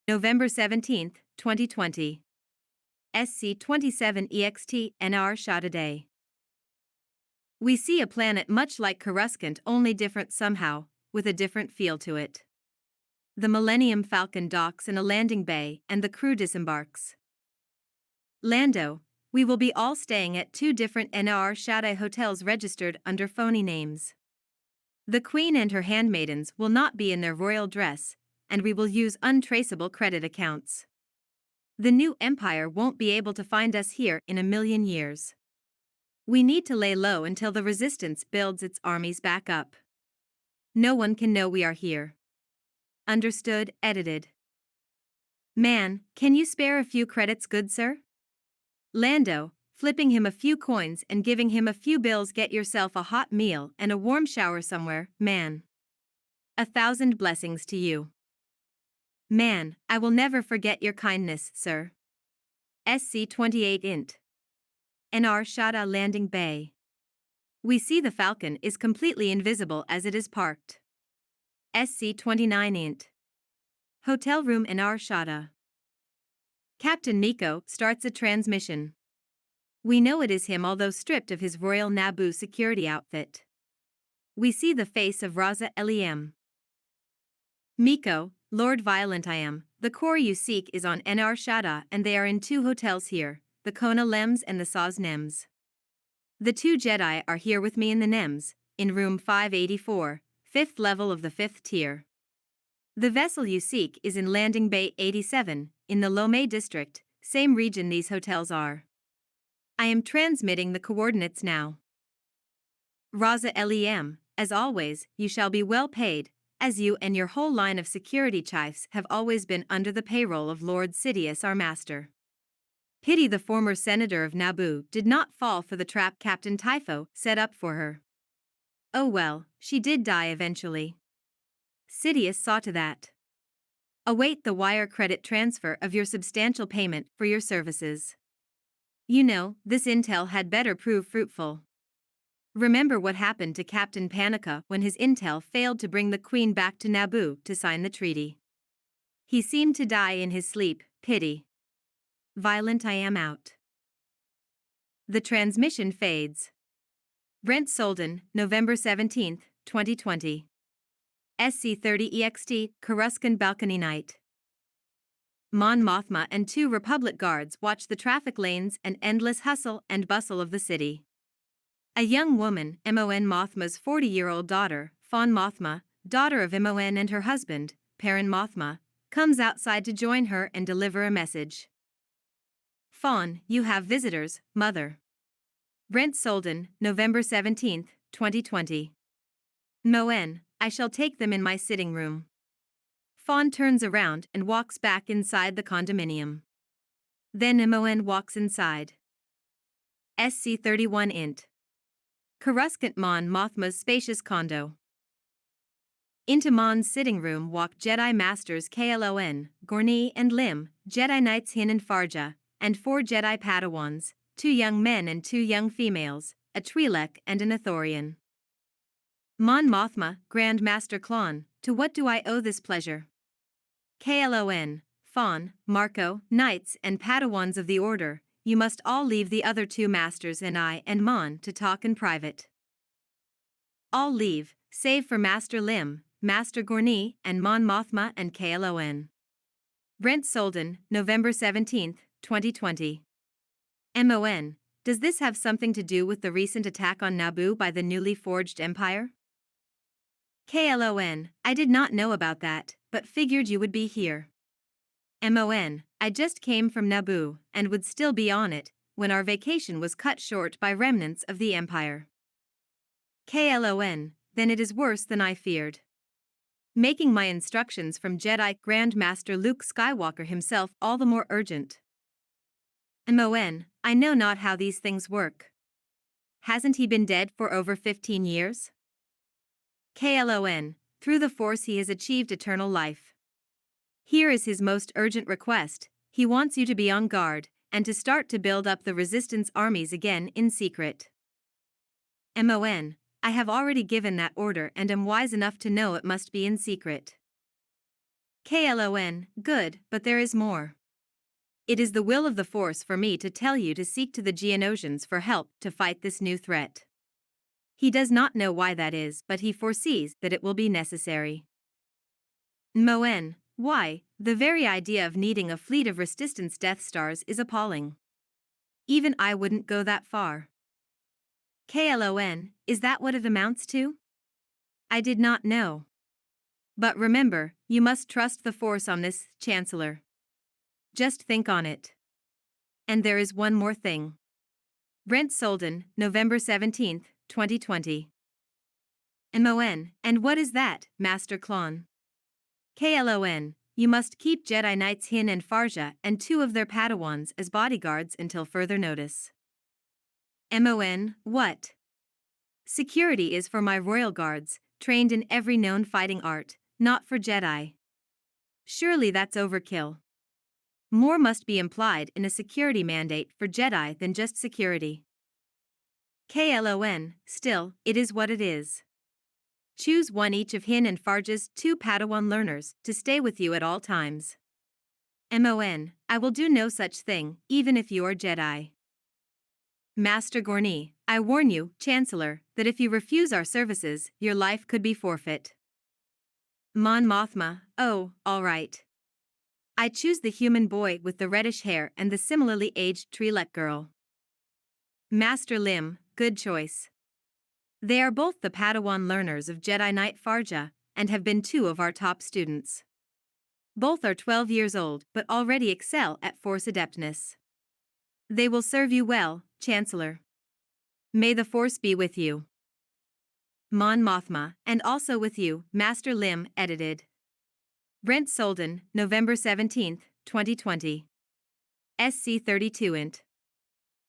November 17, 2020. SC-27-EXT-NR shot a day. We see a planet much like Coruscant, only different somehow, with a different feel to it. The Millennium Falcon docks in a landing bay and the crew disembarks. Lando, we will be all staying at two different NR Shaddai hotels registered under phony names. The Queen and her handmaidens will not be in their royal dress, and we will use untraceable credit accounts. The new empire won't be able to find us here in a million years. We need to lay low until the resistance builds its armies back up. No one can know we are here. Understood, edited. Man, can you spare a few credits, good sir? Lando, flipping him a few coins and giving him a few bills. Get yourself a hot meal and a warm shower somewhere, man. 1,000 blessings to you. Man, I will never forget your kindness, sir. SC-28-INT. NR Shaddai Landing Bay. We see the Falcon is completely invisible as it is parked. SC-29-INT. Hotel room NR Shaddai. Captain Nico starts a transmission. We know it is him, although stripped of his Royal Naboo security outfit. We see the face of Raza Lem. Miko, Lord Violent I am, the core you seek is on NR Shaddai and they are in two hotels here, the Kona Lems and the Saz Nems. The two Jedi are here with me in the Nems, in room 584, 5th level of the 5th tier. The vessel you seek is in Landing Bay 87, in the Lomé district, same region these hotels are. I am transmitting the coordinates now. Raza Lem, as always, you shall be well paid, as you and your whole line of security chiefs have always been under the payroll of Lord Sidious our master. Pity the former senator of Naboo did not fall for the trap Captain Typho set up for her. Oh well, she did die eventually. Sidious saw to that. Await the wire credit transfer of your substantial payment for your services. You know, this intel had better prove fruitful. Remember what happened to Captain Panica when his intel failed to bring the Queen back to Naboo to sign the treaty. He seemed to die in his sleep, pity. Violent I am out. The transmission fades. Brent Solden, November 17, 2020. SC-30-EXT, Coruscant Balcony Night. Mon Mothma and two Republic guards watch the traffic lanes and endless hustle and bustle of the city. A young woman, Mon Mothma's 40-year-old daughter, Fawn Mothma, daughter of Mon and her husband, Perrin Mothma, comes outside to join her and deliver a message. Fawn, you have visitors, mother. Brent Solden, November 17, 2020. Moen, I shall take them in my sitting room. Fawn turns around and walks back inside the condominium. Then Moen walks inside. SC-31-INT. Coruscant Mon Mothma's spacious condo. Into Mon's sitting room walk Jedi Masters Klon, Gorni and Lim, Jedi Knights Hin and Farja, and 4 Jedi Padawans, 2 young men and 2 young females, a Twi'lek and an Ithorian. Mon Mothma, Grand Master Klon, to what do I owe this pleasure? Klon, Fawn, Marco, Knights and Padawans of the Order, you must all leave the other 2 masters and I and Mon to talk in private. All leave, save for Master Lim, Master Gorni, and Mon Mothma and Klon. Brent Solden, November 17, 2020. Mon, does this have something to do with the recent attack on Naboo by the newly forged empire? Klon, I did not know about that, but figured you would be here. Mon, I just came from Naboo, and would still be on it, when our vacation was cut short by remnants of the empire. Klon, then it is worse than I feared. Making my instructions from Jedi Grand Master Luke Skywalker himself all the more urgent. Mon, I know not how these things work. Hasn't he been dead for over 15 years? Klon, through the Force he has achieved eternal life. Here is his most urgent request, he wants you to be on guard, and to start to build up the resistance armies again in secret. Mon, I have already given that order and am wise enough to know it must be in secret. KLON, good, but there is more. It is the will of the Force for me to tell you to seek to the Geonosians for help to fight this new threat. He does not know why that is, but he foresees that it will be necessary. Moen, why? The very idea of needing a fleet of resistance Death Stars is appalling. Even I wouldn't go that far. KLON, is that what it amounts to? I did not know. But remember, you must trust the Force on this, Chancellor. Just think on it. And there is one more thing. Brent Solden, November 17, 2020. MON, and what is that, Master Klon? KLON, you must keep Jedi Knights Hin and Farja and 2 of their Padawans as bodyguards until further notice. MON, what? Security is for my royal guards, trained in every known fighting art, not for Jedi. Surely that's overkill. More must be implied in a security mandate for Jedi than just security. KLON, still, it is what it is. Choose one each of Hin and Farja's 2 Padawan learners to stay with you at all times. MON, I will do no such thing, even if you are Jedi. Master Gorni, I warn you, Chancellor, that if you refuse our services, your life could be forfeit. Mon Mothma, oh, all right. I choose the human boy with the reddish hair and the similarly aged Twi'lek girl. Master Lim, good choice. They are both the Padawan learners of Jedi Knight Farja, and have been 2 of our top students. Both are 12 years old but already excel at Force adeptness. They will serve you well, Chancellor. May the Force be with you. Mon Mothma, and also with you, Master Lim, edited. Brent Solden, November 17, 2020. SC-32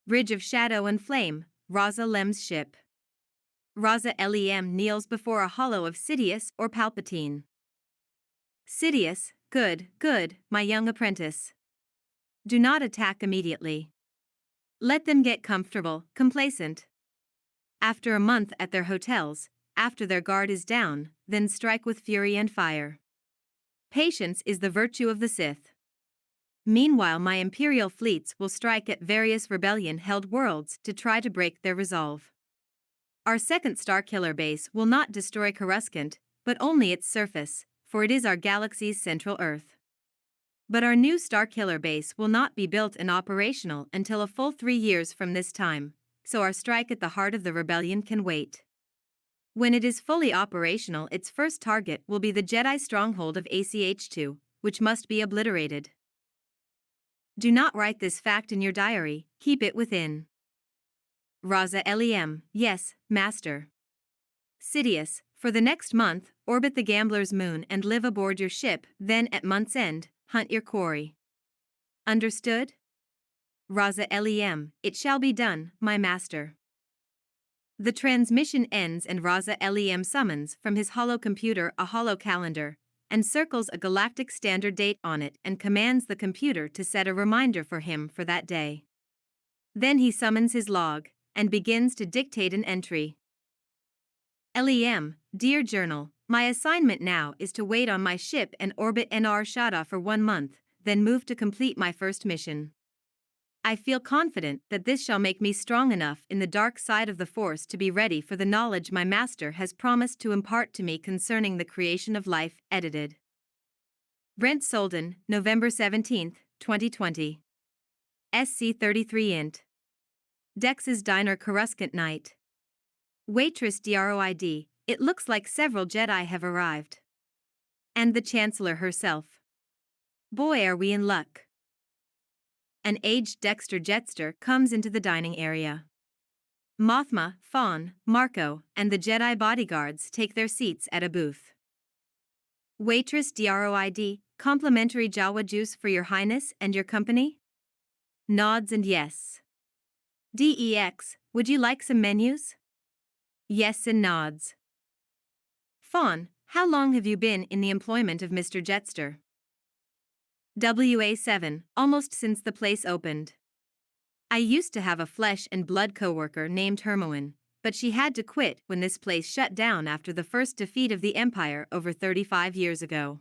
Bridge of Shadow and Flame, Raza Lem's ship. Raza Lem kneels before a hollow of Sidious or Palpatine. Sidious, good, good, my young apprentice. Do not attack immediately. Let them get comfortable, complacent. After a month at their hotels, after their guard is down, then strike with fury and fire. Patience is the virtue of the Sith. Meanwhile, my Imperial fleets will strike at various rebellion-held worlds to try to break their resolve. Our second Starkiller base will not destroy Coruscant, but only its surface, for it is our galaxy's central Earth. But our new Starkiller base will not be built and operational until a full 3 years from this time, so our strike at the heart of the rebellion can wait. When it is fully operational, its first target will be the Jedi stronghold of ACH-II, which must be obliterated. Do not write this fact in your diary, keep it within. Raza Lem, yes, Master. Sidious, for the next month, orbit the Gambler's moon and live aboard your ship, then at month's end, hunt your quarry. Understood? Raza Lem, it shall be done, my master. The transmission ends and Raza Lem summons from his holo computer a holo calendar, and circles a galactic standard date on it and commands the computer to set a reminder for him for that day. Then he summons his log, and begins to dictate an entry. Lem, dear journal, my assignment now is to wait on my ship and orbit NR Shada for 1 month, then move to complete my first mission. I feel confident that this shall make me strong enough in the dark side of the Force to be ready for the knowledge my master has promised to impart to me concerning the creation of life, edited. Brent Solden, November 17, 2020. SC-33 int. Dex's Diner Coruscant Night. Waitress DROID, it looks like several Jedi have arrived. And the Chancellor herself. Boy, are we in luck. An aged Dexter Jetster comes into the dining area. Mothma, Fawn, Marco, and the Jedi bodyguards take their seats at a booth. Waitress DROID, complimentary Jawa juice for your highness and your company? Nods and yes. DEX, would you like some menus? Yes and nods. Fawn, how long have you been in the employment of Mr. Jetster? WA7, almost since the place opened. I used to have a flesh and blood coworker named Hermoine, but she had to quit when this place shut down after the first defeat of the Empire over 35 years ago.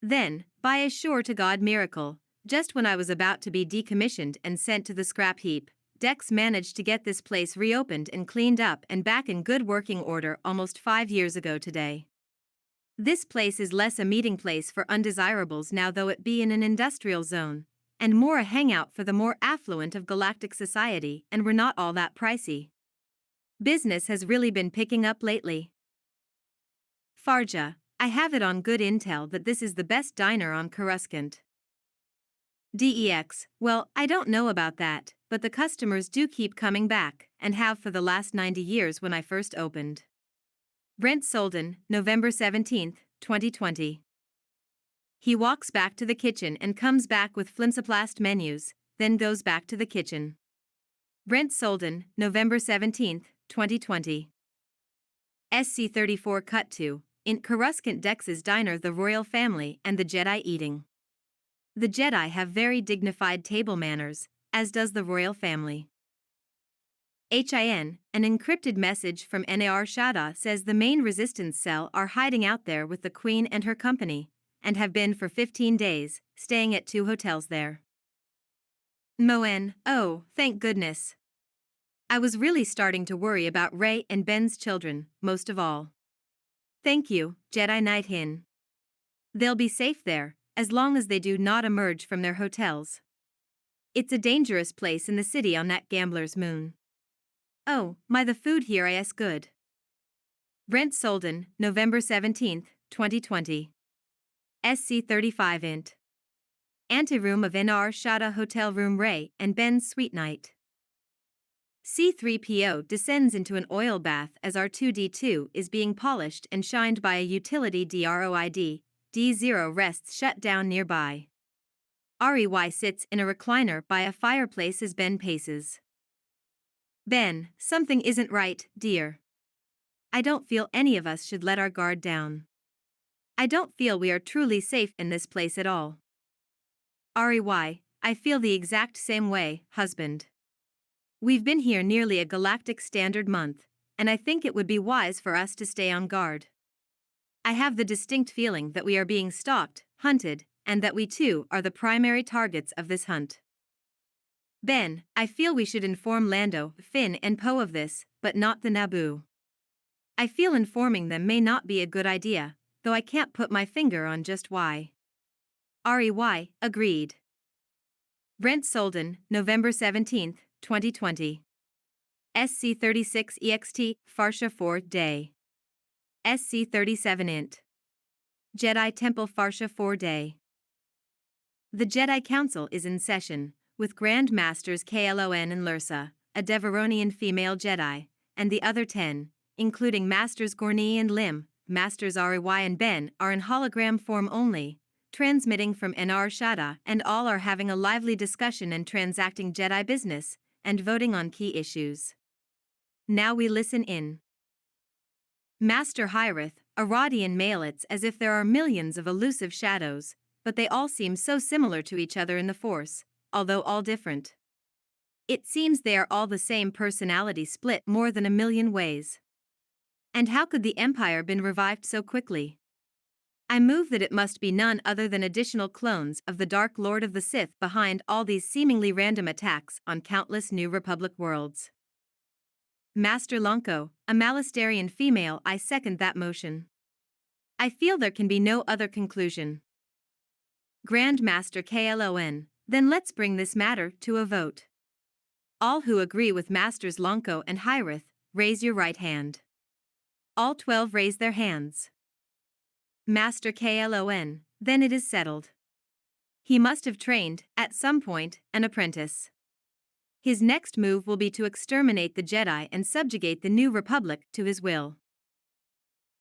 Then, by a sure-to-God miracle, just when I was about to be decommissioned and sent to the scrap heap, Dex managed to get this place reopened and cleaned up and back in good working order almost 5 years ago today. This place is less a meeting place for undesirables now, though it be in an industrial zone, and more a hangout for the more affluent of galactic society, and we're not all that pricey. Business has really been picking up lately. Farja, I have it on good intel that this is the best diner on Coruscant. DEX, well, I don't know about that, but the customers do keep coming back, and have for the last 90 years when I first opened. Brent Solden, November 17, 2020. He walks back to the kitchen and comes back with flimsoplast menus, then goes back to the kitchen. Brent Solden, November 17, 2020. SC-34 Cut to, in Coruscant Dex's diner, the royal family and the Jedi eating. The Jedi have very dignified table manners, as does the royal family. HIN, an encrypted message from XIII-The says the main resistance cell are hiding out there with the Queen and her company, and have been for 15 days, staying at 2 hotels there. Moen, oh, thank goodness. I was really starting to worry about Rey and Ben's children, most of all. Thank you, Jedi Knight Hin. They'll be safe there, as long as they do not emerge from their hotels. It's a dangerous place in the city on that gambler's moon. Oh, my, the food here is good. Brent Solden, November 17, 2020. SC-35 int. Anteroom of XIII-The Hotel Room Rey and Ben's Sweet Night. C-3PO descends into an oil bath as R2-D2 is being polished and shined by a utility droid. D0 rests shut down nearby. REY sits in a recliner by a fireplace as Ben paces. Ben, something isn't right, dear. I don't feel any of us should let our guard down. I don't feel we are truly safe in this place at all. REY, I feel the exact same way, husband. We've been here nearly a galactic standard month, and I think it would be wise for us to stay on guard. I have the distinct feeling that we are being stalked, hunted, and that we too are the primary targets of this hunt. Ben, I feel we should inform Lando, Finn, and Poe of this, but not the Naboo. I feel informing them may not be a good idea, though I can't put my finger on just why. REY, agreed. Brent Solden, November 17, 2020. SC-36 EXT, Farsha 4 Day. SC-37 int. Jedi Temple Farsha 4 Day. The Jedi Council is in session, with Grand Masters KLON and Lursa, a Devaronian female Jedi, and the other 10, including Masters Gorni and Lim. Masters REY and Ben are in hologram form only, transmitting from XIII-The, and all are having a lively discussion and transacting Jedi business, and voting on key issues. Now we listen in. Master Hyrith, a Rodian male. It's as if there are millions of elusive shadows, but they all seem so similar to each other in the Force, although all different. It seems they are all the same personality split more than a million ways. And how could the Empire been revived so quickly? I move that it must be none other than additional clones of the Dark Lord of the Sith behind all these seemingly random attacks on countless New Republic worlds. Master Lonko, a Malastarian female. I second that motion. I feel there can be no other conclusion. Grand Master KLON, then let's bring this matter to a vote. All who agree with Masters Lonko and Hyrith, raise your right hand. All 12 raise their hands. Master KLON, then it is settled. He must have trained, at some point, an apprentice. His next move will be to exterminate the Jedi and subjugate the New Republic to his will.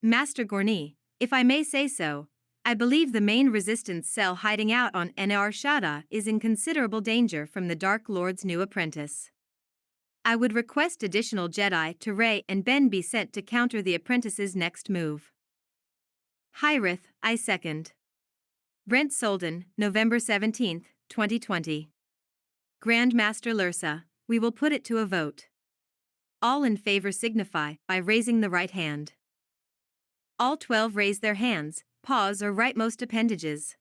Master Gorni, if I may say so, I believe the main resistance cell hiding out on XIII-The is in considerable danger from the Dark Lord's new apprentice. I would request additional Jedi to Rey and Ben be sent to counter the apprentice's next move. Hyrith, I second. Brent Solden, November 17, 2020. Grand Master Lursa, we will put it to a vote. All in favor signify by raising the right hand. All 12 raise their hands, paws or rightmost appendages.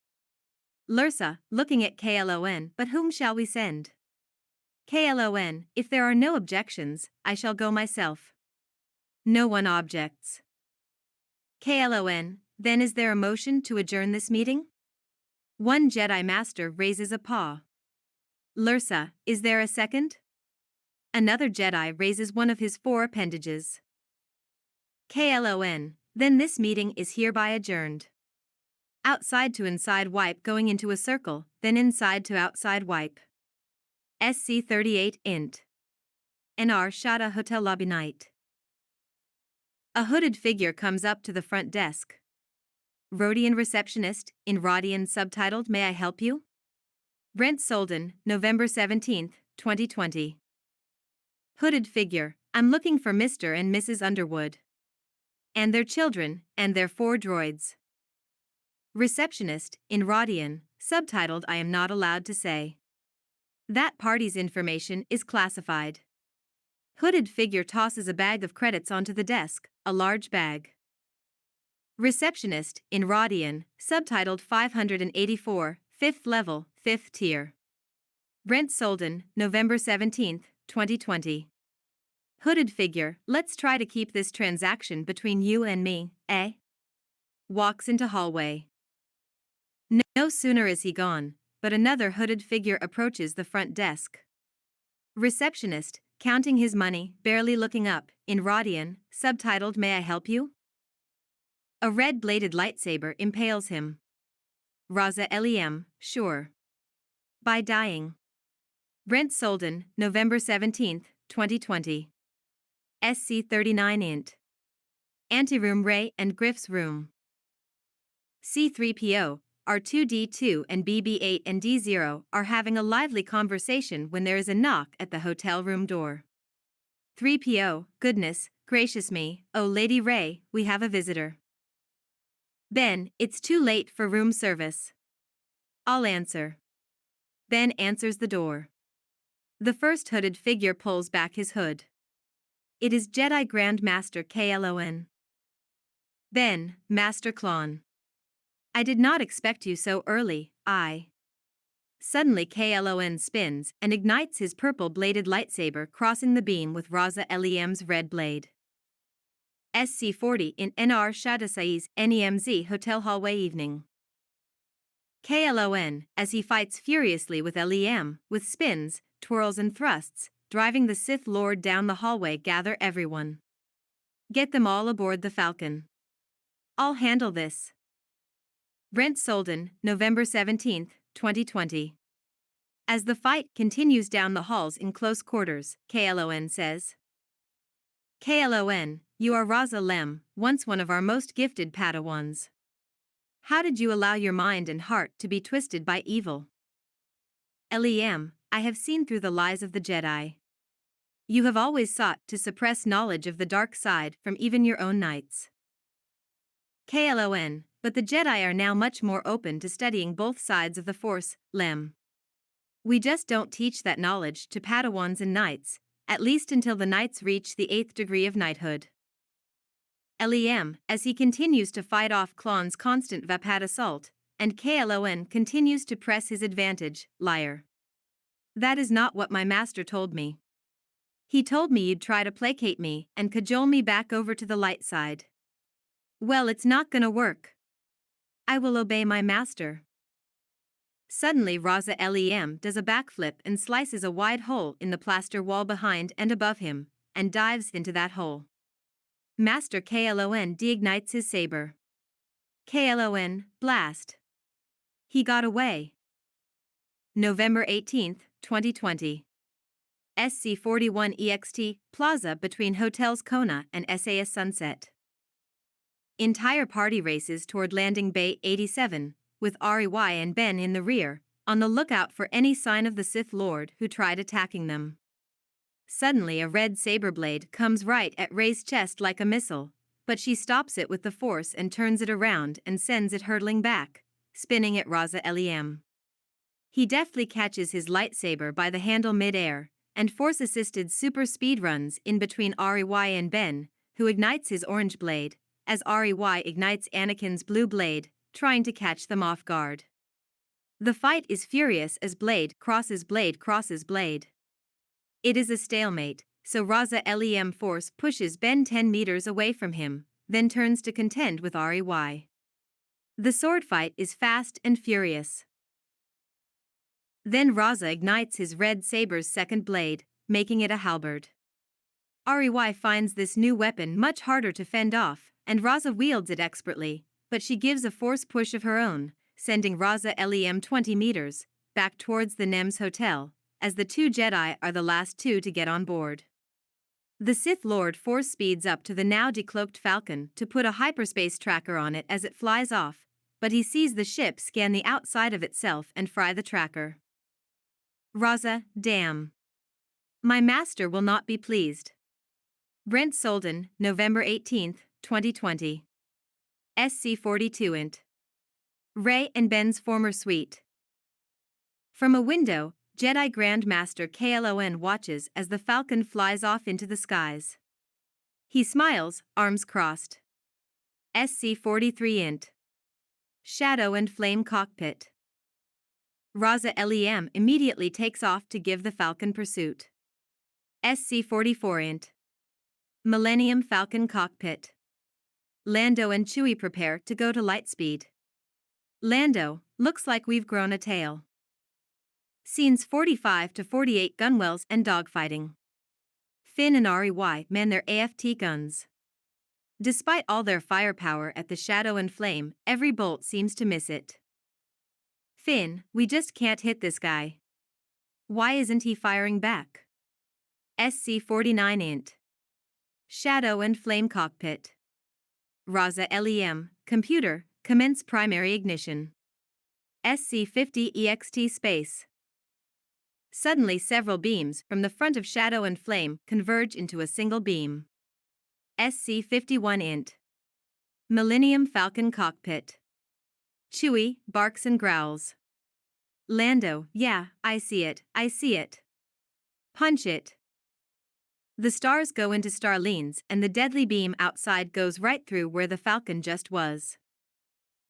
Lursa, looking at KLON, but whom shall we send? KLON, if there are no objections, I shall go myself. No one objects. KLON, then is there a motion to adjourn this meeting? One Jedi Master raises a paw. Lursa, is there a second? Another Jedi raises one of his 4 appendages. KLON, then this meeting is hereby adjourned. Outside to inside wipe going into a circle, then inside to outside wipe. SC38 NR Shada Hotel Lobby Night. A hooded figure comes up to the front desk. Rodian receptionist, in Rodian subtitled May I help you? Brent Solden, November 17, 2020. Hooded figure, I'm looking for Mr. and Mrs. Underwood. And their children, and their 4 droids. Receptionist, in Rodian, subtitled I am not allowed to say. That party's information is classified. Hooded figure tosses a bag of credits onto the desk, a large bag. Receptionist, in Rodian, subtitled 584, 5th level, 5th tier. Brent Solden, November 17, 2020. Hooded figure, let's try to keep this transaction between you and me, eh? Walks into hallway. No sooner is he gone, but another hooded figure approaches the front desk. Receptionist, counting his money, barely looking up, in Rodian, subtitled May I help you? A red-bladed lightsaber impales him. Raza Lem, sure. By dying. Brent Solden, November 17, 2020. SC39 Anteroom Ray and Griff's room. C3PO, R2D2 and BB8 and D0 are having a lively conversation when there is a knock at the hotel room door. 3PO, goodness gracious me, oh Lady Ray, we have a visitor. Ben, it's too late for room service. I'll answer. Ben answers the door. The first hooded figure pulls back his hood. It is Jedi Grand Master KLON. Ben, Master Klon. I did not expect you so early, Suddenly KLON spins and ignites his purple-bladed lightsaber crossing the beam with Raza Lem's red blade. SC40 in NR Shadasai's NEMZ Hotel Hallway Evening. KLON, as he fights furiously with Lem, with spins, twirls and thrusts, driving the Sith Lord down the hallway gather everyone. Get them all aboard the Falcon. I'll handle this. Brent Solden, November 17, 2020. As the fight continues down the halls in close quarters, KLON says. KLON, you are Raza Lem, once one of our most gifted Padawans. How did you allow your mind and heart to be twisted by evil? Lem, I have seen through the lies of the Jedi. You have always sought to suppress knowledge of the dark side from even your own knights. KLON, but the Jedi are now much more open to studying both sides of the Force, Lem. We just don't teach that knowledge to Padawans and knights, at least until the knights reach the 8th degree of knighthood. Lem, as he continues to fight off Klon's constant Vapad assault, and KLON continues to press his advantage, liar. That is not what my master told me. He told me you'd try to placate me and cajole me back over to the light side. Well, it's not gonna work. I will obey my master. Suddenly Raza Lem does a backflip and slices a wide hole in the plaster wall behind and above him, and dives into that hole. Master KLON deignites his saber. KLON, blast. He got away. November 18, 2020. SC41 EXT, Plaza between Hotels Kona and SAS Sunset. Entire party races toward Landing Bay 87, with REY and Ben in the rear, on the lookout for any sign of the Sith Lord who tried attacking them. Suddenly a red saber blade comes right at Rey's chest like a missile, but she stops it with the Force and turns it around and sends it hurtling back, spinning at Raza Lem. He deftly catches his lightsaber by the handle mid-air, and Force-assisted super speed runs in between REY and Ben, who ignites his orange blade, as REY ignites Anakin's blue blade, trying to catch them off guard. The fight is furious as blade crosses blade crosses blade. It is a stalemate, so Raza Lem Force pushes Ben 10 meters away from him, then turns to contend with Rey. The sword fight is fast and furious. Then Raza ignites his red saber's second blade, making it a halberd. Rey finds this new weapon much harder to fend off, and Raza wields it expertly, but she gives a force push of her own, sending Raza Lem 20 meters back towards the Nems Hotel, as the two Jedi are the last two to get on board. The Sith Lord force speeds up to the now decloaked Falcon to put a hyperspace tracker on it as it flies off, but he sees the ship scan the outside of itself and fry the tracker. Raza, damn. My master will not be pleased. Brent Solden, November 18, 2020. SC-42 Rey and Ben's former suite. From a window, Jedi Grand Master Klon watches as the Falcon flies off into the skies. He smiles, arms crossed. SC-43 Shadow and Flame Cockpit. Raza Lem immediately takes off to give the Falcon pursuit. SC-44 Millennium Falcon Cockpit. Lando and Chewie prepare to go to lightspeed. Lando, looks like we've grown a tail. Scenes 45 to 48 gunwells and dogfighting. Finn and Rey man their AFT guns. Despite all their firepower at the Shadow and Flame, every bolt seems to miss it. Finn, we just can't hit this guy. Why isn't he firing back? SC-49 Shadow and Flame Cockpit. Raza Lem, computer, commence primary ignition. SC-50 EXT space. Suddenly several beams from the front of Shadow and Flame converge into a single beam. SC-51 Millennium Falcon Cockpit. Chewie barks and growls. Lando, yeah, I see it, I see it. Punch it. The stars go into starlines and the deadly beam outside goes right through where the Falcon just was.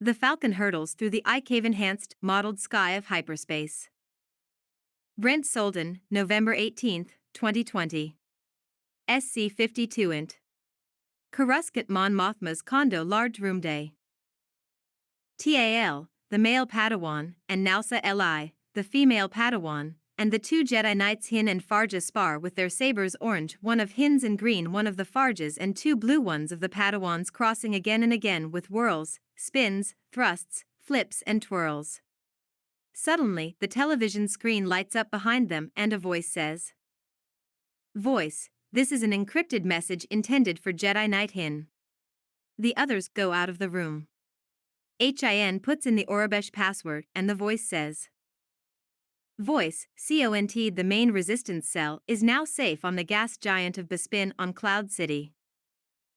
The Falcon hurtles through the ICAV-enhanced, modeled sky of hyperspace. Brent Solden, November 18, 2020. SC-52 Coruscant Mon Mothma's Condo Large Room Day. Tal, the male Padawan, and Nausa Li, the female Padawan, and the two Jedi Knights Hin and Farja spar with their sabers orange, one of Hin's and green, one of the Farjas, and two blue ones of the Padawans, crossing again and again with whirls, spins, thrusts, flips and twirls. Suddenly, the television screen lights up behind them and a voice says, "Voice, this is an encrypted message intended for Jedi Knight Hin." The others go out of the room. Hin puts in the Aurebesh password and the voice says, "Voice, CONT, the main resistance cell is now safe on the gas giant of Bespin on Cloud City.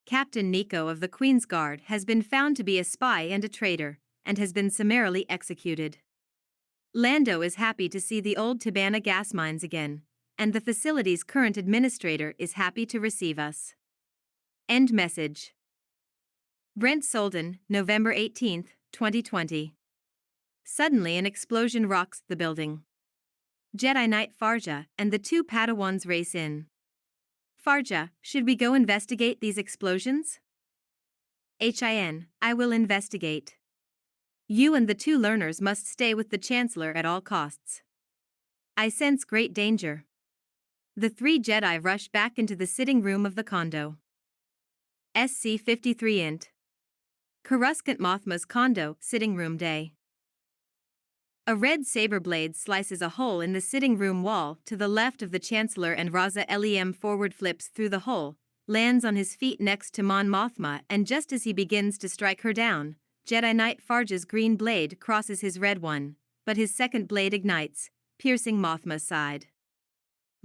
Captain Nico of the Queen's Guard has been found to be a spy and a traitor, and has been summarily executed. Lando is happy to see the old Tabana gas mines again, and the facility's current administrator is happy to receive us. End message." Brent Solden, November 18, 2020. Suddenly an explosion rocks the building. Jedi Knight Farja and the two Padawans race in. Farja, should we go investigate these explosions? I will investigate. You and the two learners must stay with the Chancellor at all costs. I sense great danger. The three Jedi rush back into the sitting room of the condo. SC-53 Coruscant Mothma's Condo Sitting Room Day. A red saber blade slices a hole in the sitting room wall to the left of the Chancellor, and Raza Lem forward flips through the hole, lands on his feet next to Mon Mothma, and just as he begins to strike her down, Jedi Knight Farja's green blade crosses his red one, but his second blade ignites, piercing Mothma's side.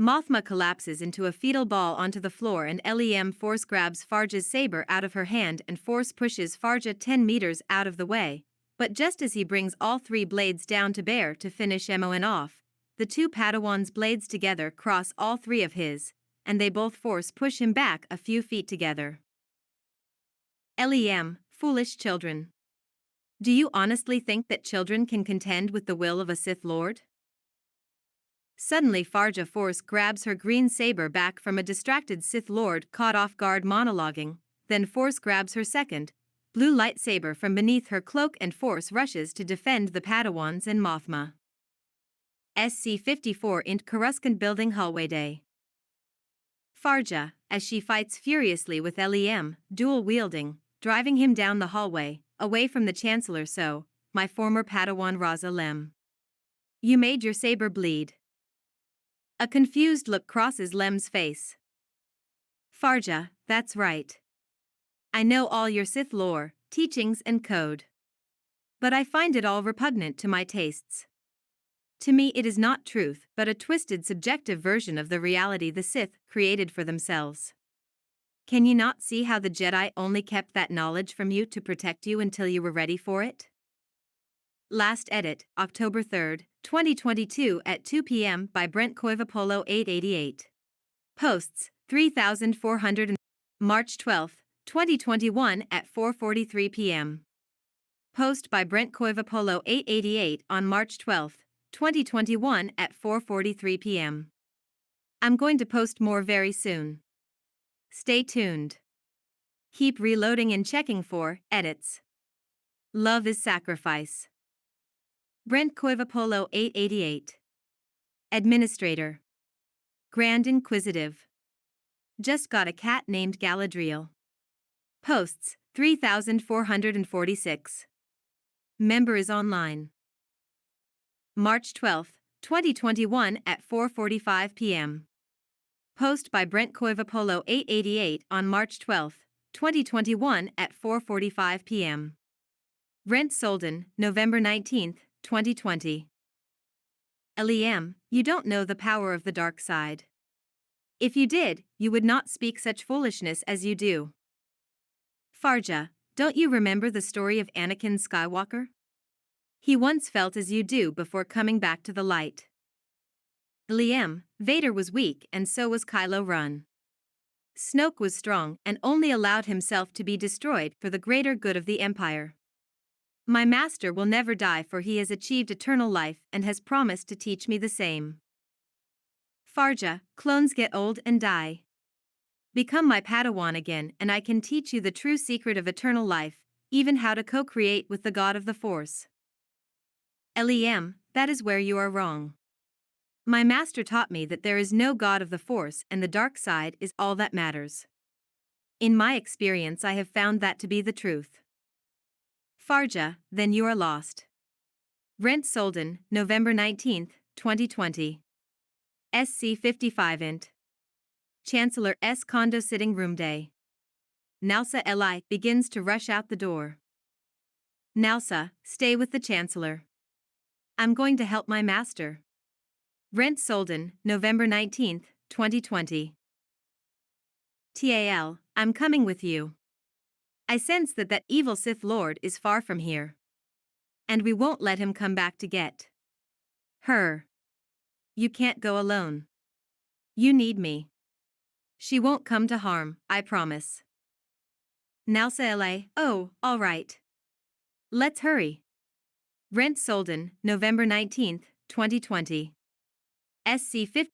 Mothma collapses into a fetal ball onto the floor, and Lem force grabs Farja's saber out of her hand and force pushes Farja 10 meters out of the way, but just as he brings all three blades down to bear to finish Mon off, the two Padawans' blades together cross all three of his, and they both force push him back a few feet together. Lem, foolish children. Do you honestly think that children can contend with the will of a Sith Lord? Suddenly Farja Force grabs her green saber back from a distracted Sith Lord caught off guard monologuing, then Force grabs her second, blue lightsaber from beneath her cloak and Force rushes to defend the Padawans in Mothma. SC-54 int Coruscant Building Hallway Day. Farja, as she fights furiously with Lem, dual-wielding, driving him down the hallway, away from the Chancellor so, my former Padawan Raza Lem. You made your saber bleed. A confused look crosses Lem's face. Farja, that's right. I know all your Sith lore, teachings and code. But I find it all repugnant to my tastes. To me it is not truth but a twisted subjective version of the reality the Sith created for themselves. Can you not see how the Jedi only kept that knowledge from you to protect you until you were ready for it? Last edit, October 3, 2022 at 2 p.m. by Brent Koivapolo 888. Posts, 3,400. March 12, 2021 at 4:43 p.m. Post by Brent Koivapolo 888 on March 12, 2021 at 4:43 p.m. I'm going to post more very soon. Stay tuned. Keep reloading and checking for edits. Love is sacrifice. Brent Koivapolo 888. Administrator. Grand Inquisitive. Just got a cat named Galadriel. Posts, 3,446. Member is online. March 12, 2021 at 4:45 p.m. Post by Brent Koivapolo 888 on March 12, 2021 at 4:45 p.m. Brent Solden, November 19, 2020. Lem, you don't know the power of the dark side. If you did, you would not speak such foolishness as you do. Farja, don't you remember the story of Anakin Skywalker? He once felt as you do before coming back to the light. Lem, Vader was weak and so was Kylo Ren. Snoke was strong and only allowed himself to be destroyed for the greater good of the Empire. My master will never die for he has achieved eternal life and has promised to teach me the same. Farja, clones get old and die. Become my Padawan again and I can teach you the true secret of eternal life, even how to co-create with the God of the Force. Lem, that is where you are wrong. My master taught me that there is no God of the Force and the dark side is all that matters. In my experience I have found that to be the truth. Farja, then you are lost. Brent Solden, November 19, 2020. SC-55 int. Chancellor S. Condo Sitting Room Day. Nalsa Li begins to rush out the door. Nalsa, stay with the Chancellor. I'm going to help my master. Brent Solden, November 19, 2020. TAL, I'm coming with you. I sense that evil Sith Lord is far from here. And we won't let him come back to get her. You can't go alone. You need me. She won't come to harm, I promise. Nalsa La, oh, all right. Let's hurry. Brent Solden, November 19, 2020. SC-50